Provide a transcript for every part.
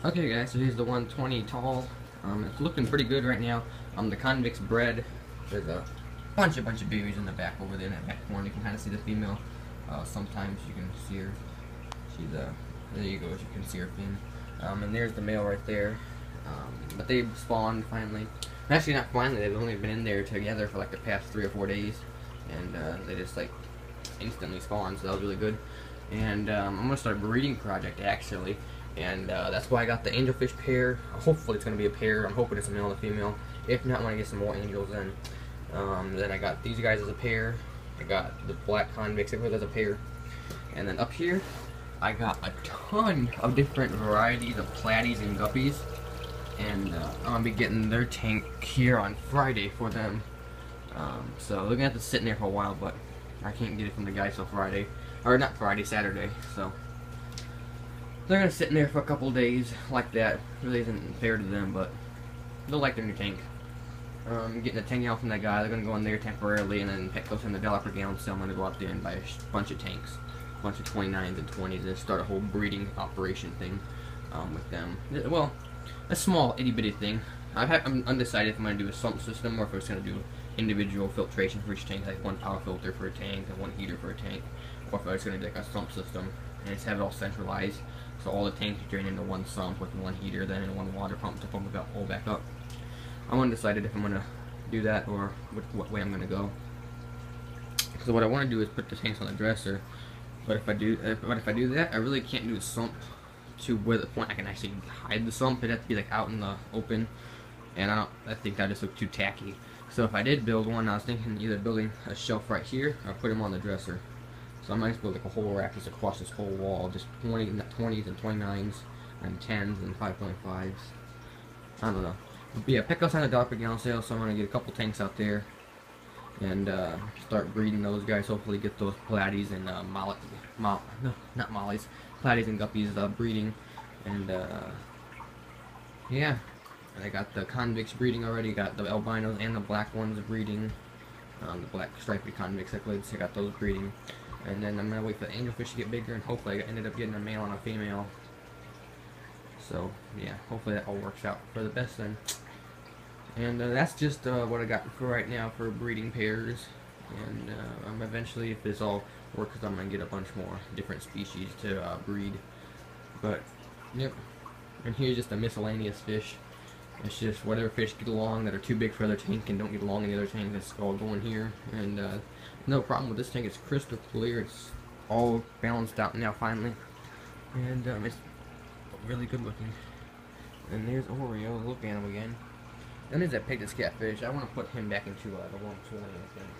Okay guys, so here's the 120 tall. It's looking pretty good right now. The convict's bred. There's a bunch of babies in the back over there in that back corner. You can kind of see the female. Sometimes you can see her. She's there you go. You can see her fin. And there's the male right there. But they spawned finally. Actually, not finally. They've only been in there together for like the past 3 or 4 days, and they just like instantly spawned. So that was really good. And I'm gonna start a breeding project actually. And that's why I got the angelfish pair. Hopefully it's going to be a pair. I'm hoping it's a male and a female. If not, when I get some more angels in. Then I got these guys as a pair. I got the black convicts as a pair. And then up here, I got a ton of different varieties of platies and guppies. And I'm going to be getting their tank here on Friday for them. So they're going to have to sit in there for a while, but I can't get it from the guy till Friday. Or not Friday, Saturday. So they're gonna sit in there for a couple days like that. Really isn't fair to them, but they'll like their new tank. Getting a tank out from that guy. They're gonna go in there temporarily, and then goes in the $1 per gallon sale. I'm gonna go out there and buy a bunch of tanks, a bunch of 29s and 20s, and start a whole breeding operation thing with them. Well, a small itty bitty thing. I'm undecided if I'm gonna do a sump system or if I'm just gonna do individual filtration for each tank, like one power filter for a tank and one heater for a tank, or if I was gonna do like a sump system and just have it all centralized. So all the tanks drain into one sump with one heater, then in one water pump to pump it all back up. I'm undecided if I'm gonna do that or what way I'm gonna go. So what I want to do is put the tanks on the dresser. But if I do that, I really can't do a sump to where the point I can actually hide the sump. It'd have to be like out in the open, and I think that just look too tacky. So if I did build one, I was thinking either building a shelf right here or put them on the dresser. So I might just build like a whole rack just across this whole wall, just 20s and 29s and 10s and 5.5s. I don't know. But yeah, pick us on a $1 per gallon sale, so I'm gonna get a couple tanks out there and start breeding those guys. Hopefully get those platies and not mollies, platies and guppies breeding. And yeah, and I got the convicts breeding already. Got the albinos and the black ones breeding. The black striped convict cichlids, I got those breeding. And then I'm going to wait for the angelfish to get bigger, and hopefully I ended up getting a male and a female. So, yeah, hopefully that all works out for the best then. And that's just what I got for right now for breeding pairs. And eventually, if this all works, I'm going to get a bunch more different species to breed. But, yep. And here's just a miscellaneous fish. It's just whatever fish get along that are too big for their tank and don't get along in the other tank, that's all going here. And no problem with this tank, it's crystal clear, it's all balanced out now finally. And it's really good looking. And there's Oreo, look at him again. And there's that Pictus catfish. I want to put him back into the 120, I think.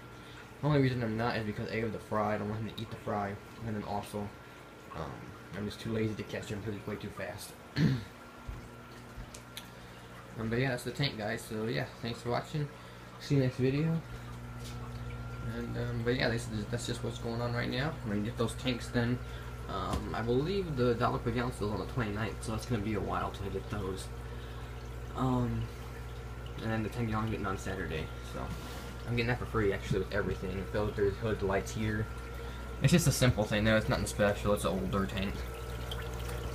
The only reason I'm not is because A, of the fry, I don't want him to eat the fry. And then also, I'm just too lazy to catch him because he's way too fast. But yeah, that's the tank, guys. So yeah, thanks for watching. See you next video. And but yeah, that's just what's going on right now. I'm gonna get those tanks then. I believe the $1 per gallon sale is on the 29th, so it's gonna be a while till I get those. And then the 10 gallon getting on Saturday. So I'm getting that for free actually with everything. Filters, hood, lights here. It's just a simple thing though. It's nothing special. It's an older tank.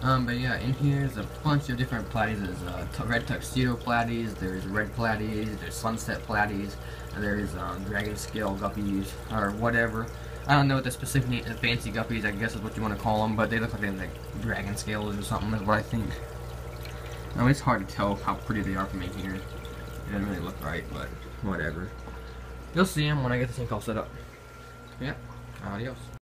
But yeah, in here is a bunch of different platies. There's red tuxedo platies, there's red platies, there's sunset platies, and there's dragon scale guppies, or whatever. I don't know what the specific fancy guppies, I guess is what you want to call them, but they look like they have like dragon scales or something, is what I think. Now it's hard to tell how pretty they are from in here. It doesn't really look right, but whatever. You'll see them when I get the tank all set up. Yeah, adios.